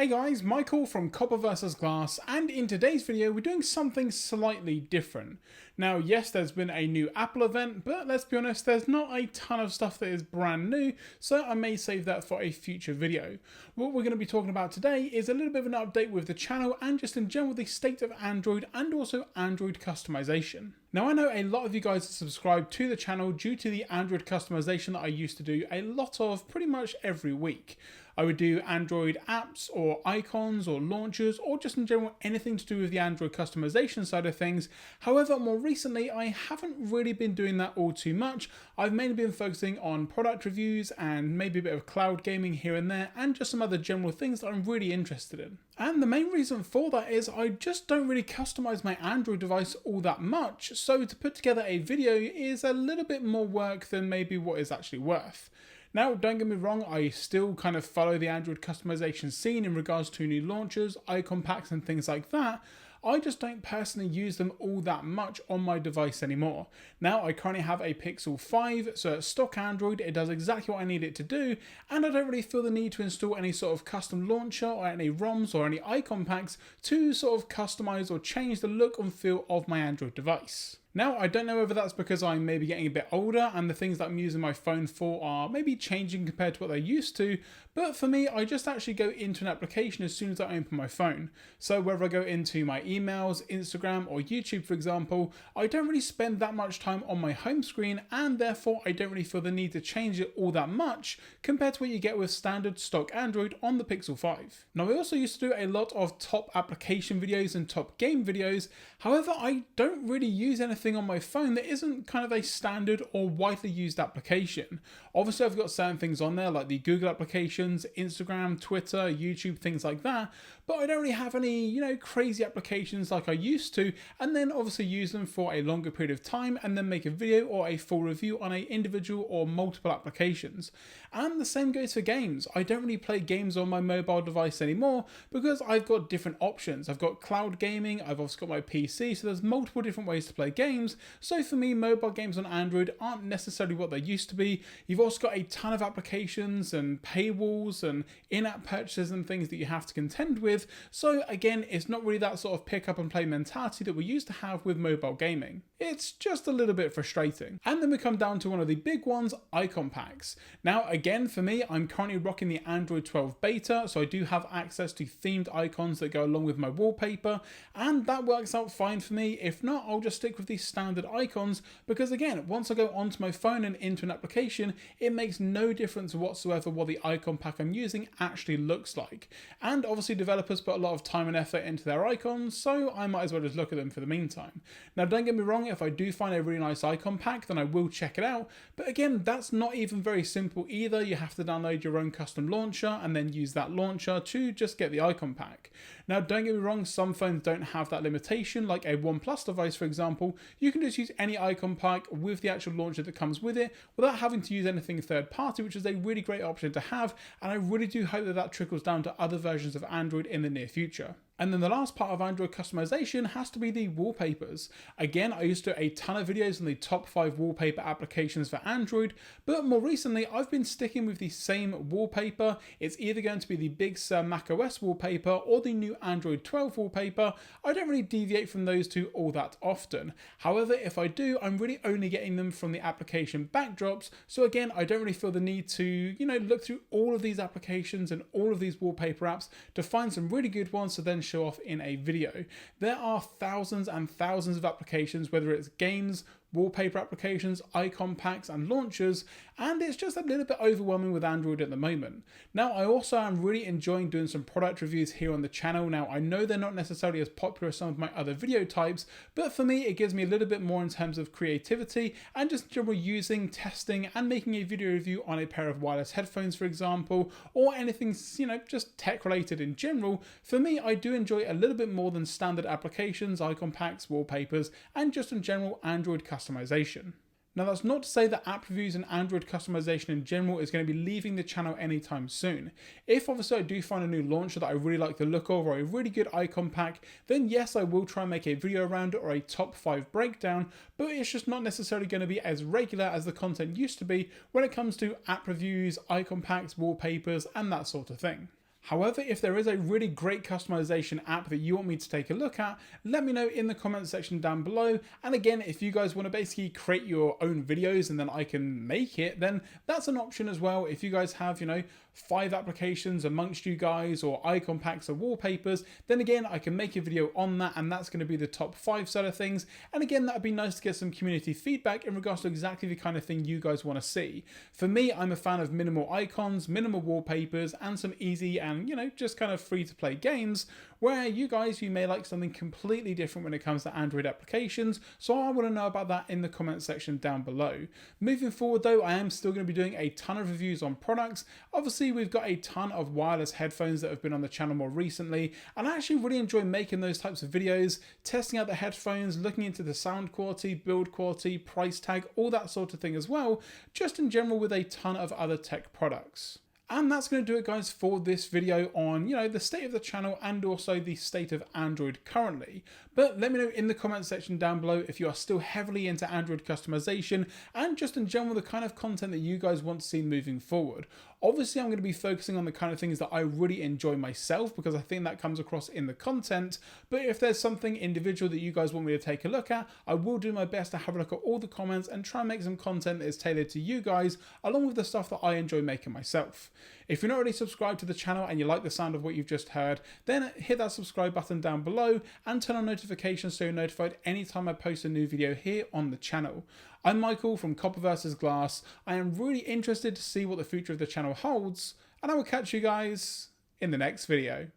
Hey guys, Michael from Copper vs Glass, and in today's video we're doing something slightly different. Now yes, there's been a new Apple event, but let's be honest, there's not a ton of stuff that is brand new, so I may save that for a future video. What we're going to be talking about today is a little bit of an update with the channel and just in general the state of Android and also Android customization. Now I know a lot of you guys are subscribed to the channel due to the Android customization that I used to do a lot of pretty much every week. I would do Android apps or icons or launchers or just in general anything to do with the Android customization side of things. However, more recently I haven't really been doing that all too much. I've mainly been focusing on product reviews and maybe a bit of cloud gaming here and there and just some other general things that I'm really interested in. And the main reason for that is I just don't really customize my Android device all that much, so to put together a video is a little bit more work than maybe what is actually worth. Now, don't get me wrong, I still kind of follow the Android customization scene in regards to new launchers, icon packs and things like that. I just don't personally use them all that much on my device anymore. Now, I currently have a Pixel 5, so it's stock Android, it does exactly what I need it to do, and I don't really feel the need to install any sort of custom launcher or any ROMs or any icon packs to sort of customize or change the look and feel of my Android device. Now, I don't know whether that's because I'm maybe getting a bit older and the things that I'm using my phone for are maybe changing compared to what they used to, but for me, I just actually go into an application as soon as I open my phone. So whether I go into my emails, Instagram or YouTube, for example, I don't really spend that much time on my home screen and therefore I don't really feel the need to change it all that much compared to what you get with standard stock Android on the Pixel 5. Now, I also used to do a lot of top application videos and top game videos. However, I don't really use anything on my phone that isn't kind of a standard or widely used application. Obviously, I've got certain things on there like the Google applications, Instagram, Twitter, YouTube, things like that, but I don't really have any, crazy applications like I used to, and then obviously use them for a longer period of time and then make a video or a full review on an individual or multiple applications. And the same goes for games. I don't really play games on my mobile device anymore because I've got different options. I've got cloud gaming, I've also got my PC, so there's multiple different ways to play games. So for me, mobile games on Android aren't necessarily what they used to be. You've also got a ton of applications and paywalls and in-app purchases and things that you have to contend with. So again, it's not really that sort of pick up and play mentality that we used to have with mobile gaming. It's just a little bit frustrating. And then we come down to one of the big ones, icon packs. Now again, for me, I'm currently rocking the Android 12 beta, so I do have access to themed icons that go along with my wallpaper, and that works out fine for me. If not, I'll just stick with these standard icons because again, once I go onto my phone and into an application, it makes no difference whatsoever what the icon pack I'm using actually looks like. And obviously developers put a lot of time and effort into their icons, so I might as well just look at them for the meantime. Now don't get me wrong, if I do find a really nice icon pack, then I will check it out, but again, that's not even very simple either. You have to download your own custom launcher and then use that launcher to just get the icon pack. Now don't get me wrong, some phones don't have that limitation, like a OnePlus device for example. You can just use any icon pack with the actual launcher that comes with it without having to use anything third party, which is a really great option to have, and I really do hope that that trickles down to other versions of Android in the near future. And then the last part of Android customization has to be the wallpapers. Again, I used to do a ton of videos on the top 5 wallpaper applications for Android, but more recently I've been sticking with the same wallpaper. It's either going to be the Big Sur macOS wallpaper or the new Android 12 wallpaper. I don't really deviate from those two all that often. However, if I do, I'm really only getting them from the application backdrops. So again, I don't really feel the need to, look through all of these applications and all of these wallpaper apps to find some really good ones to then show off in a video. There are thousands and thousands of applications, whether it's games, wallpaper applications, icon packs and launchers, and it's just a little bit overwhelming with Android at the moment. Now, I also am really enjoying doing some product reviews here on the channel. Now, I know they're not necessarily as popular as some of my other video types, but for me, it gives me a little bit more in terms of creativity and just general using, testing, and making a video review on a pair of wireless headphones, for example, or anything, just tech related in general. For me, I do enjoy a little bit more than standard applications, icon packs, wallpapers, and just in general Android customization. Now that's not to say that app reviews and Android customization in general is going to be leaving the channel anytime soon. If obviously I do find a new launcher that I really like the look of or a really good icon pack, then yes, I will try and make a video around it or a top 5 breakdown, but it's just not necessarily going to be as regular as the content used to be when it comes to app reviews, icon packs, wallpapers and that sort of thing. However, if there is a really great customization app that you want me to take a look at, let me know in the comment section down below. And again, if you guys want to basically create your own videos and then I can make it, then that's an option as well. If you guys have, 5 applications amongst you guys or icon packs or wallpapers, then again, I can make a video on that and that's going to be the top 5 side of things. And again, that'd be nice to get some community feedback in regards to exactly the kind of thing you guys want to see. For me, I'm a fan of minimal icons, minimal wallpapers, and some easy and, just kind of free to play games, where you may like something completely different when it comes to Android applications. So I want to know about that in the comment section down below. Moving forward though, I am still going to be doing a ton of reviews on products. Obviously, we've got a ton of wireless headphones that have been on the channel more recently, and I actually really enjoy making those types of videos, testing out the headphones, looking into the sound quality, build quality, price tag, all that sort of thing as well, just in general with a ton of other tech products. And that's going to do it, guys, for this video on, the state of the channel and also the state of Android currently. But let me know in the comment section down below if you are still heavily into Android customization and just in general the kind of content that you guys want to see moving forward. Obviously, I'm going to be focusing on the kind of things that I really enjoy myself because I think that comes across in the content. But if there's something individual that you guys want me to take a look at, I will do my best to have a look at all the comments and try and make some content that is tailored to you guys, along with the stuff that I enjoy making myself. If you're not already subscribed to the channel and you like the sound of what you've just heard, then hit that subscribe button down below and turn on notifications so you're notified anytime I post a new video here on the channel. I'm Michael from Copper vs Glass. I am really interested to see what the future of the channel holds, and I will catch you guys in the next video.